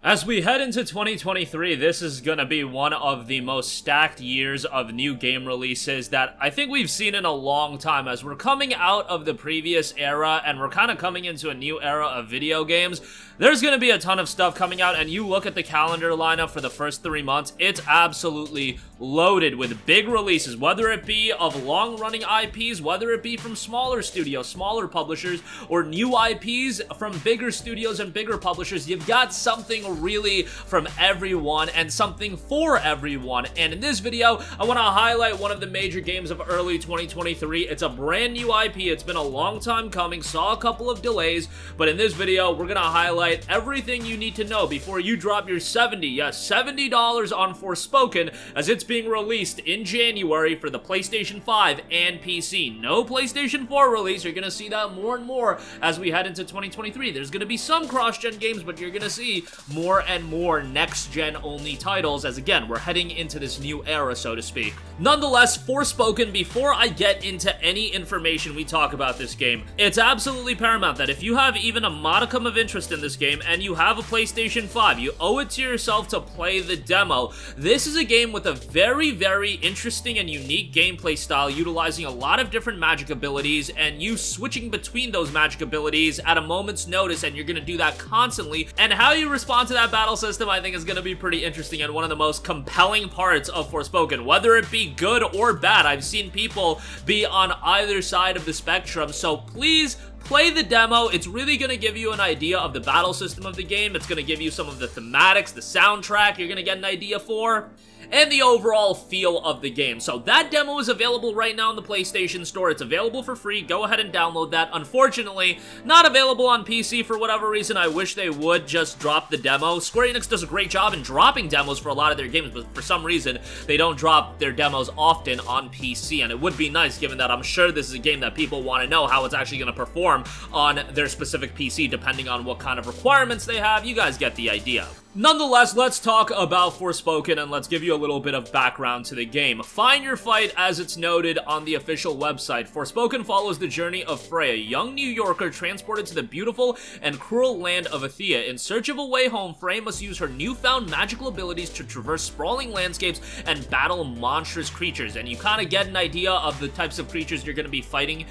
As we head into 2023, this is gonna be one of the most stacked years of new game releases that I think we've seen in a long time, as we're coming out of the previous era and we're kind of coming into a new era of video games. There's gonna be a ton of stuff coming out, and you look at the calendar lineup for the first 3 months, it's absolutely loaded with big releases, whether it be of long-running IPs, whether it be from smaller studios, smaller publishers, or new IPs from bigger studios and bigger publishers. You've got something really from everyone and something for everyone. And in this video, I want to highlight one of the major games of early 2023. It's a brand new IP. It's been a long time coming, saw a couple of delays, but in this video, we're going to highlight everything you need to know before you drop your $70 on Forspoken, as it's being released in January for the PlayStation 5 and PC. No PlayStation 4 release. You're going to see that more and more as we head into 2023. There's going to be some cross-gen games, but you're going to see more and more next-gen only titles, as again, we're heading into this new era, so to speak. Nonetheless, Forspoken, before I get into any information we talk about this game, it's absolutely paramount that if you have even a modicum of interest in this game and you have a PlayStation 5, you owe it to yourself to play the demo. This is a game with a very, very interesting and unique gameplay style, utilizing a lot of different magic abilities and you switching between those magic abilities at a moment's notice, and you're going to do that constantly. And how you respond to that battle system, I think, is going to be pretty interesting and one of the most compelling parts of Forspoken, whether it be good or bad. I've seen people be on either side of the spectrum, so please play the demo. It's really going to give you an idea of the battle system of the game. It's going to give you some of the thematics, the soundtrack you're going to get an idea for, and the overall feel of the game. So that demo is available right now in the PlayStation Store. It's available for free. Go ahead and download that. Unfortunately, not available on PC for whatever reason. I wish they would just drop the demo. Square Enix does a great job in dropping demos for a lot of their games, but for some reason, they don't drop their demos often on PC, and it would be nice, given that I'm sure this is a game that people want to know how it's actually going to perform on their specific PC, depending on what kind of requirements they have. You guys get the idea. Nonetheless, let's talk about Forspoken and let's give you a little bit of background to the game. Find your fight, as it's noted on the official website. Forspoken follows the journey of Frey, a young New Yorker transported to the beautiful and cruel land of Athea. In search of a way home, Frey must use her newfound magical abilities to traverse sprawling landscapes and battle monstrous creatures. And you kind of get an idea of the types of creatures you're going to be fighting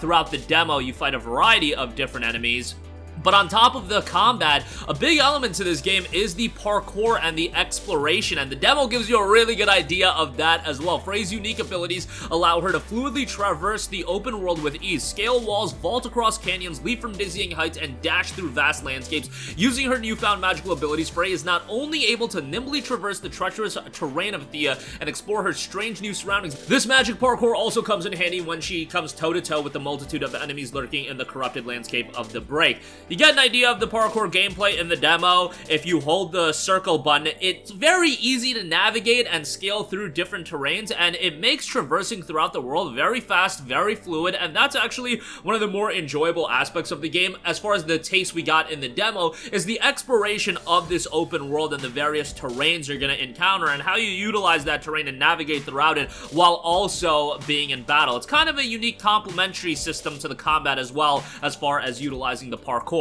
throughout the demo. You fight a variety of different enemies. But on top of the combat, a big element to this game is the parkour and the exploration, and the demo gives you a really good idea of that as well. Frey's unique abilities allow her to fluidly traverse the open world with ease, scale walls, vault across canyons, leap from dizzying heights, and dash through vast landscapes. Using her newfound magical abilities, Frey is not only able to nimbly traverse the treacherous terrain of Athea and explore her strange new surroundings, this magic parkour also comes in handy when she comes toe-to-toe with the multitude of enemies lurking in the corrupted landscape of the Break. You get an idea of the parkour gameplay in the demo. If you hold the circle button, it's very easy to navigate and scale through different terrains, and it makes traversing throughout the world very fast, very fluid, and that's actually one of the more enjoyable aspects of the game. As far as the taste we got in the demo is the exploration of this open world and the various terrains you're going to encounter and how you utilize that terrain and navigate throughout it while also being in battle. It's kind of a unique complementary system to the combat as well, as far as utilizing the parkour.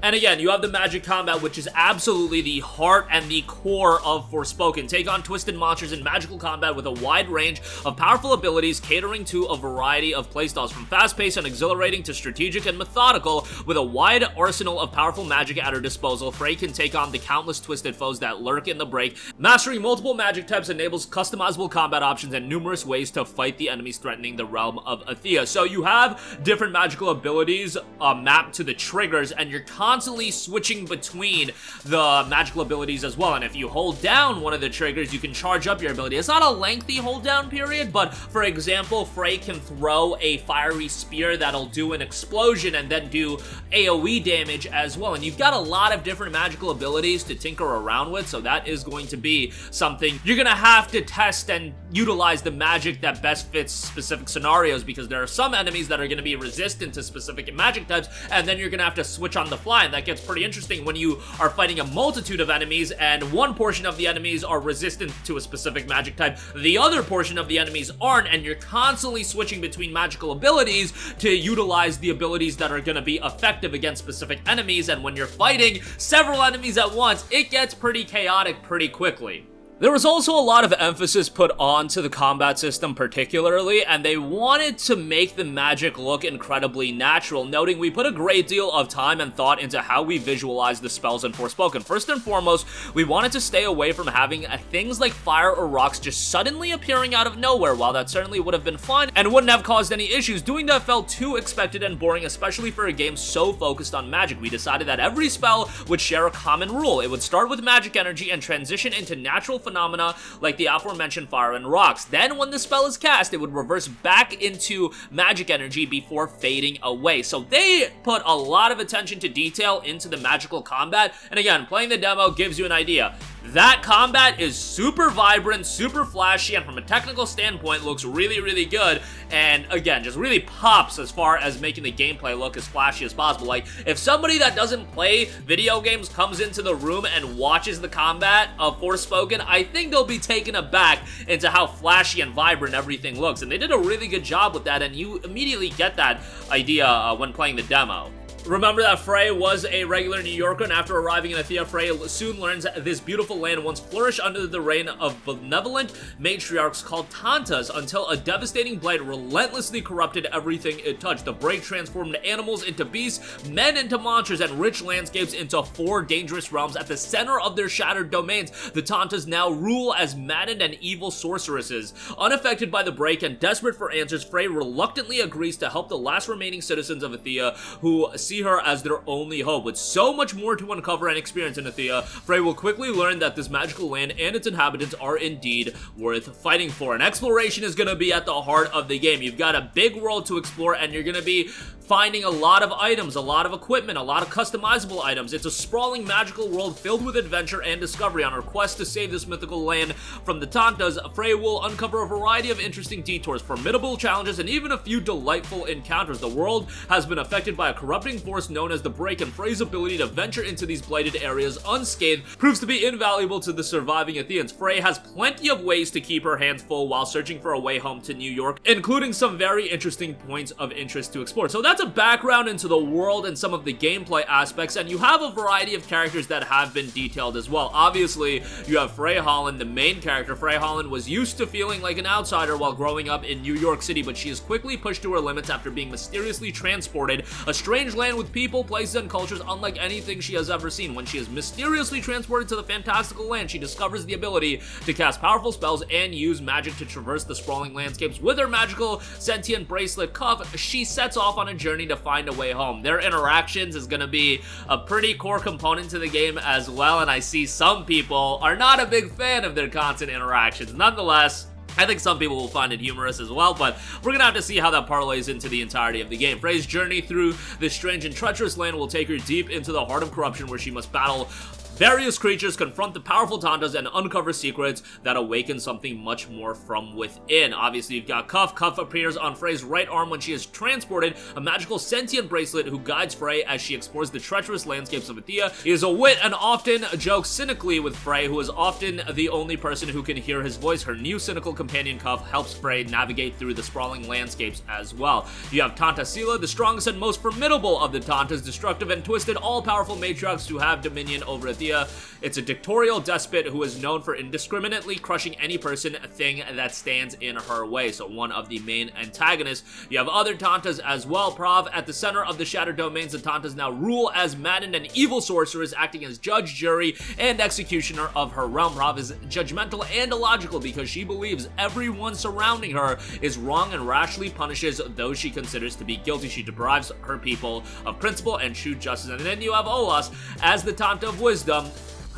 And again, you have the magic combat, which is absolutely the heart and the core of Forspoken. Take on twisted monsters in magical combat with a wide range of powerful abilities, catering to a variety of playstyles, from fast-paced and exhilarating to strategic and methodical. With a wide arsenal of powerful magic at her disposal, Frey can take on the countless twisted foes that lurk in the Break. Mastering multiple magic types enables customizable combat options and numerous ways to fight the enemies threatening the realm of Athea. So you have different magical abilities mapped to the triggers, and you're constantly switching between the magical abilities as well. And if you hold down one of the triggers, you can charge up your ability. It's not a lengthy hold down period, but for example, Frey can throw a fiery spear that'll do an explosion and then do AoE damage as well. And you've got a lot of different magical abilities to tinker around with, so that is going to be something you're gonna have to test and utilize the magic that best fits specific scenarios, because there are some enemies that are gonna be resistant to specific magic types, and then you're gonna have to switch on the fly line. That gets pretty interesting when you are fighting a multitude of enemies, and one portion of the enemies are resistant to a specific magic type, the other portion of the enemies aren't, and you're constantly switching between magical abilities to utilize the abilities that are going to be effective against specific enemies. And when you're fighting several enemies at once, it gets pretty chaotic pretty quickly. There was also a lot of emphasis put onto the combat system particularly, and they wanted to make the magic look incredibly natural, noting we put a great deal of time and thought into how we visualize the spells in Forspoken. First and foremost, we wanted to stay away from having things like fire or rocks just suddenly appearing out of nowhere. While that certainly would have been fun and wouldn't have caused any issues, doing that felt too expected and boring, especially for a game so focused on magic. We decided that every spell would share a common rule. It would start with magic energy and transition into natural phenomena like the aforementioned fire and rocks. Then when the spell is cast, it would reverse back into magic energy before fading away. So they put a lot of attention to detail into the magical combat, and again, playing the demo gives you an idea. That combat is super vibrant, super flashy, and from a technical standpoint looks really, really good, and again, just really pops as far as making the gameplay look as flashy as possible. Like, if somebody that doesn't play video games comes into the room and watches the combat of Forspoken, I think they'll be taken aback into how flashy and vibrant everything looks, and they did a really good job with that, and you immediately get that idea when playing the demo. Remember that Frey was a regular New Yorker, and after arriving in Athea, Frey soon learns that this beautiful land once flourished under the reign of benevolent matriarchs called Tantas, until a devastating blight relentlessly corrupted everything it touched. The break transformed animals into beasts, men into monsters, and rich landscapes into 4 dangerous realms. At the center of their shattered domains, the Tantas now rule as maddened and evil sorceresses. Unaffected by the break and desperate for answers, Frey reluctantly agrees to help the last remaining citizens of Athea, who see her as their only hope. With so much more to uncover and experience in Athea, Frey will quickly learn that this magical land and its inhabitants are indeed worth fighting for. And exploration is going to be at the heart of the game. You've got a big world to explore, and you're going to be finding a lot of items, a lot of equipment, a lot of customizable items. It's a sprawling magical world filled with adventure and discovery. On her quest to save this mythical land from the Tantas, Frey will uncover a variety of interesting detours, formidable challenges, and even a few delightful encounters. The world has been affected by a corrupting force known as the Break, and Frey's ability to venture into these blighted areas unscathed proves to be invaluable to the surviving Athenians. Frey has plenty of ways to keep her hands full while searching for a way home to New York, including some very interesting points of interest to explore. So that's a background into the world and some of the gameplay aspects, and you have a variety of characters that have been detailed as well. Obviously, you have Frey Holland, the main character. Frey Holland was used to feeling like an outsider while growing up in New York City, but she is quickly pushed to her limits after being mysteriously transported a strange land with people, places, and cultures unlike anything she has ever seen. When she is mysteriously transported to the fantastical land, she discovers the ability to cast powerful spells and use magic to traverse the sprawling landscapes. With her magical sentient bracelet Cuff, she sets off on a journey to find a way home. Their interactions is going to be a pretty core component to the game as well, and I see some people are not a big fan of their constant interactions. Nonetheless, I think some people will find it humorous as well, but we're gonna have to see how that parlays into the entirety of the game. Frey's journey through this strange and treacherous land will take her deep into the heart of corruption, where she must battle various creatures, confront the powerful Tantas, and uncover secrets that awaken something much more from within. Obviously, you've got Cuff. Cuff appears on Frey's right arm when she is transported, a magical sentient bracelet who guides Frey as she explores the treacherous landscapes of Athea. He is a wit and often jokes cynically with Frey, who is often the only person who can hear his voice. Her new cynical companion Cuff helps Frey navigate through the sprawling landscapes as well. You have Tantasila, the strongest and most formidable of the Tantas, destructive and twisted, all-powerful matriarchs who have dominion over Athea. It's a dictatorial despot who is known for indiscriminately crushing any person, thing that stands in her way. So one of the main antagonists. You have other Tantas as well. Prav, at the center of the Shattered Domains, the Tantas now rule as maddened and evil sorcerers, acting as judge, jury, and executioner of her realm. Prav is judgmental and illogical because she believes everyone surrounding her is wrong and rashly punishes those she considers to be guilty. She deprives her people of principle and true justice. And then you have Olas as the Tanta of Wisdom,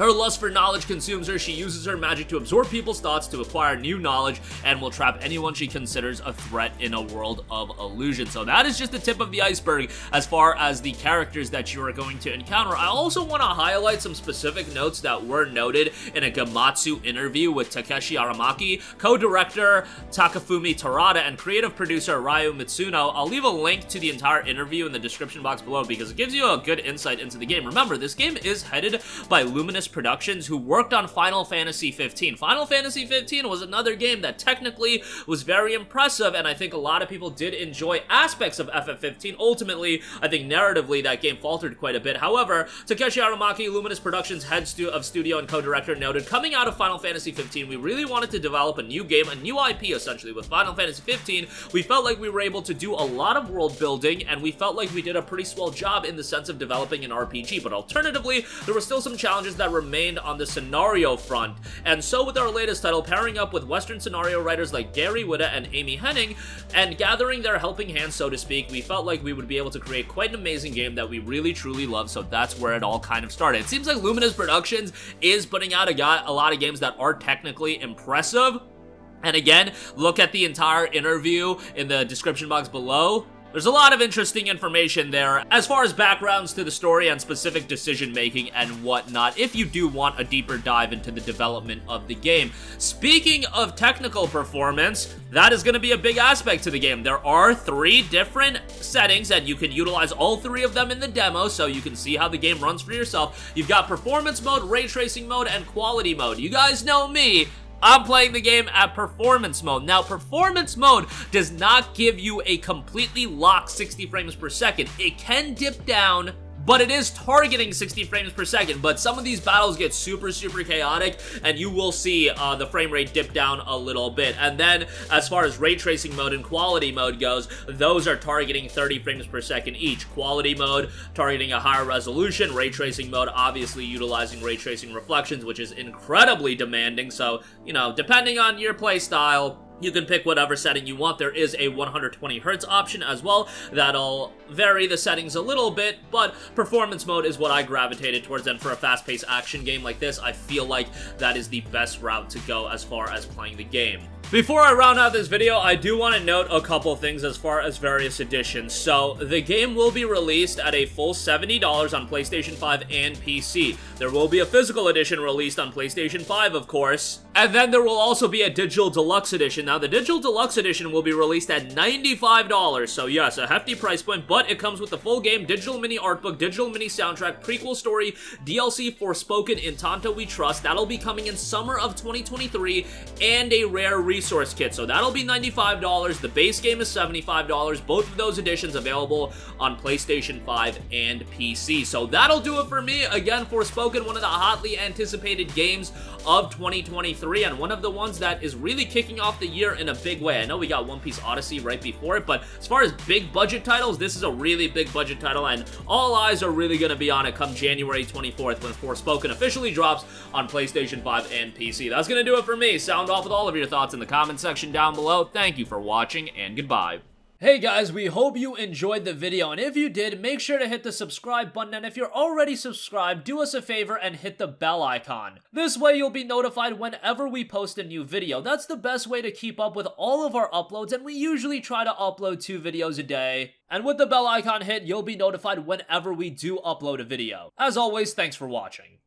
Her lust for knowledge consumes her. She uses her magic to absorb people's thoughts to acquire new knowledge and will trap anyone she considers a threat in a world of illusion. So that is just the tip of the iceberg as far as the characters that you are going to encounter. I also want to highlight some specific notes that were noted in a Gamatsu interview with Takeshi Aramaki, co-director Takafumi Terada, and creative producer Ryu Mitsuno. I'll leave a link to the entire interview in the description box below because it gives you a good insight into the game. Remember, this game is headed by Luminous Productions, who worked on Final Fantasy 15. Final Fantasy 15 was another game that technically was very impressive, and I think a lot of people did enjoy aspects of FF15. Ultimately, I think narratively that game faltered quite a bit. However, Takeshi Aramaki, Luminous Productions head of studio and co-director, noted, coming out of Final Fantasy 15, we really wanted to develop a new game, a new IP essentially. With Final Fantasy 15, we felt like we were able to do a lot of world building, and we felt like we did a pretty swell job in the sense of developing an RPG, but alternatively, there were still some challenges that remained on the scenario front. And so with our latest title, pairing up with Western scenario writers like Gary Whitta and Amy Henning, and gathering their helping hand, so to speak, we felt like we would be able to create quite an amazing game that we really truly love, so that's where it all kind of started. It seems like Luminous Productions is putting out a lot of games that are technically impressive. And again, look at the entire interview in the description box below. There's a lot of interesting information there as far as backgrounds to the story and specific decision making and whatnot if you do want a deeper dive into the development of the game. Speaking of technical performance, that is going to be a big aspect to the game. There are 3 different settings and you can utilize all 3 of them in the demo so you can see how the game runs for yourself. You've got performance mode, ray tracing mode, and quality mode. You guys know me. I'm playing the game at performance mode. Now, performance mode does not give you a completely locked 60 frames per second. It can dip down, but it is targeting 60 frames per second. But some of these battles get super chaotic, and you will see the frame rate dip down a little bit. And then, as far as ray tracing mode and quality mode goes, those are targeting 30 frames per second each. Quality mode targeting a higher resolution, ray tracing mode obviously utilizing ray tracing reflections, which is incredibly demanding. So, you know, depending on your playstyle, you can pick whatever setting you want. There is a 120 Hz option as well. That'll vary the settings a little bit, but performance mode is what I gravitated towards, and for a fast-paced action game like this, I feel like that is the best route to go as far as playing the game. Before I round out this video, I do want to note a couple things as far as various editions. So, the game will be released at a full $70 on PlayStation 5 and PC. There will be a physical edition released on PlayStation 5, of course. And then there will also be a digital deluxe edition. Now, the digital deluxe edition will be released at $95. So, yes, a hefty price point, but it comes with the full game, digital mini art book, digital mini soundtrack, prequel story, DLC Forspoken, In Tanto We Trust. That'll be coming in summer of 2023, and a rare resource kit. So that'll be $95. The base game is $75. Both of those editions available on PlayStation 5 and PC. So that'll do it for me. Again, Forspoken, one of the hotly anticipated games of 2023, and one of the ones that is really kicking off the year in a big way. I know we got One Piece Odyssey right before it, but as far as big budget titles, this is a really big budget title, and all eyes are really going to be on it come January 24th when Forspoken officially drops on PlayStation 5 and PC. That's going to do it for me. Sound off with all of your thoughts in the comment section down below. Thank you for watching, and goodbye. Hey guys, we hope you enjoyed the video, and if you did, make sure to hit the subscribe button, and if you're already subscribed, do us a favor and hit the bell icon. This way you'll be notified whenever we post a new video. That's the best way to keep up with all of our uploads, and we usually try to upload 2 videos a day. And with the bell icon hit, you'll be notified whenever we do upload a video. As always, thanks for watching.